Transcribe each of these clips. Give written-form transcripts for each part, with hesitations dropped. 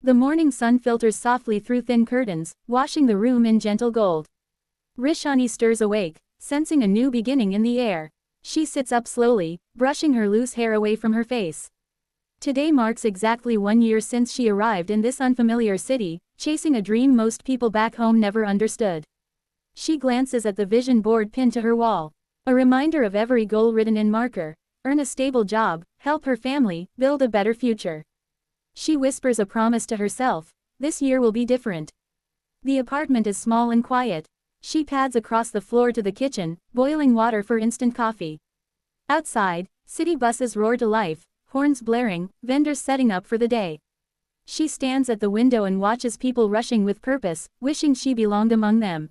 The morning sun filters softly through thin curtains, washing the room in gentle gold. Rishani stirs awake, sensing a new beginning in the air. She sits up slowly, brushing her loose hair away from her face. Today marks exactly 1 year since she arrived in this unfamiliar city, chasing a dream most people back home never understood. She glances at the vision board pinned to her wall. A reminder of every goal written in marker: earn a stable job, help her family, build a better future. She whispers a promise to herself: this year will be different. The apartment is small and quiet. She pads across the floor to the kitchen, boiling water for instant coffee. Outside, city buses roar to life, horns blaring, vendors setting up for the day. She stands at the window and watches people rushing with purpose, wishing she belonged among them.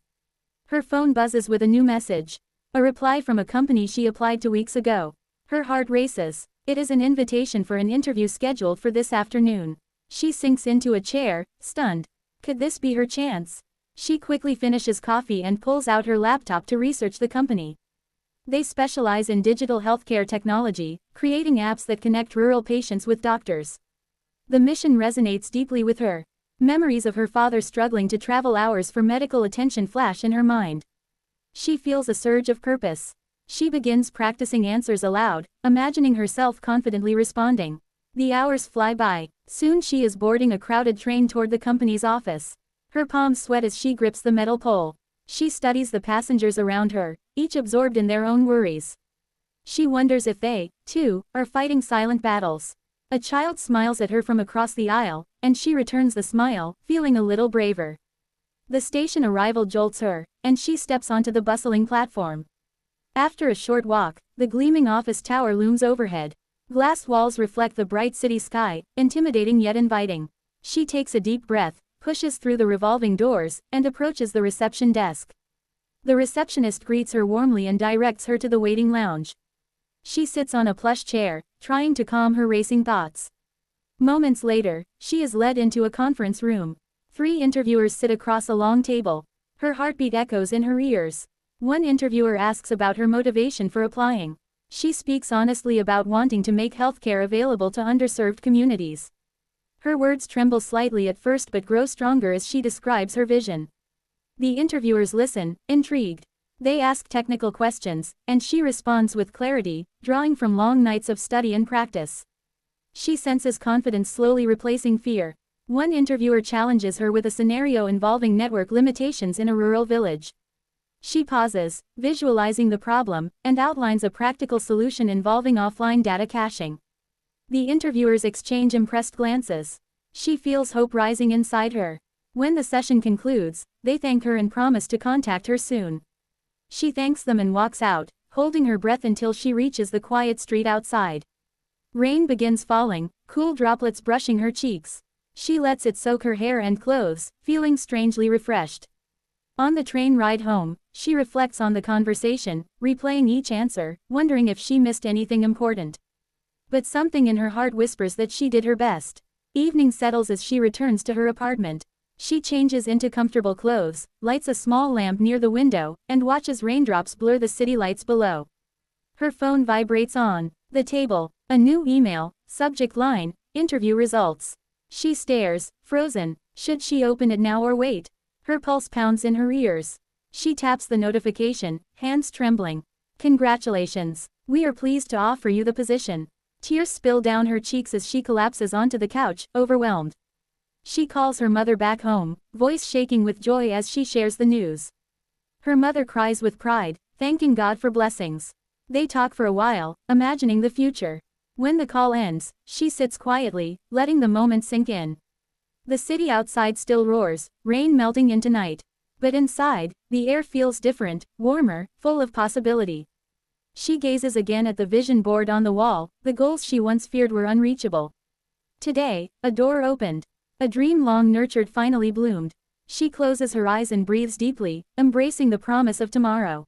Her phone buzzes with a new message. A reply from a company she applied to weeks ago. Her heart races. It is an invitation for an interview scheduled for this afternoon. She sinks into a chair, stunned. Could this be her chance? She quickly finishes coffee and pulls out her laptop to research the company. They specialize in digital healthcare technology, creating apps that connect rural patients with doctors. The mission resonates deeply with her. Memories of her father struggling to travel hours for medical attention flash in her mind. She feels a surge of purpose. She begins practicing answers aloud, imagining herself confidently responding. The hours fly by. Soon she is boarding a crowded train toward the company's office. Her palms sweat as she grips the metal pole. She studies the passengers around her, each absorbed in their own worries. She wonders if they, too, are fighting silent battles. A child smiles at her from across the aisle, and she returns the smile, feeling a little braver. The station arrival jolts her, and she steps onto the bustling platform. After a short walk, the gleaming office tower looms overhead. Glass walls reflect the bright city sky, intimidating yet inviting. She takes a deep breath, pushes through the revolving doors, and approaches the reception desk. The receptionist greets her warmly and directs her to the waiting lounge. She sits on a plush chair, trying to calm her racing thoughts. Moments later, she is led into a conference room. 3 interviewers sit across a long table. Her heartbeat echoes in her ears. One interviewer asks about her motivation for applying. She speaks honestly about wanting to make healthcare available to underserved communities. Her words tremble slightly at first but grow stronger as she describes her vision. The interviewers listen, intrigued. They ask technical questions, and she responds with clarity, drawing from long nights of study and practice. She senses confidence slowly replacing fear. One interviewer challenges her with a scenario involving network limitations in a rural village. She pauses, visualizing the problem, and outlines a practical solution involving offline data caching. The interviewers exchange impressed glances. She feels hope rising inside her. When the session concludes, they thank her and promise to contact her soon. She thanks them and walks out, holding her breath until she reaches the quiet street outside. Rain begins falling, cool droplets brushing her cheeks. She lets it soak her hair and clothes, feeling strangely refreshed. On the train ride home, she reflects on the conversation, replaying each answer, wondering if she missed anything important. But something in her heart whispers that she did her best. Evening settles as she returns to her apartment. She changes into comfortable clothes, lights a small lamp near the window, and watches raindrops blur the city lights below. Her phone vibrates on the table. A new email, subject line, interview results. She stares, frozen. Should she open it now or wait? Her pulse pounds in her ears. She taps the notification, hands trembling. Congratulations. We are pleased to offer you the position. Tears spill down her cheeks as she collapses onto the couch, overwhelmed. She calls her mother back home, voice shaking with joy as she shares the news. Her mother cries with pride, thanking God for blessings. They talk for a while, imagining the future. When the call ends, she sits quietly, letting the moment sink in. The city outside still roars, rain melting into night. But inside, the air feels different, warmer, full of possibility. She gazes again at the vision board on the wall. The goals she once feared were unreachable. Today, a door opened. A dream long nurtured finally bloomed. She closes her eyes and breathes deeply, embracing the promise of tomorrow.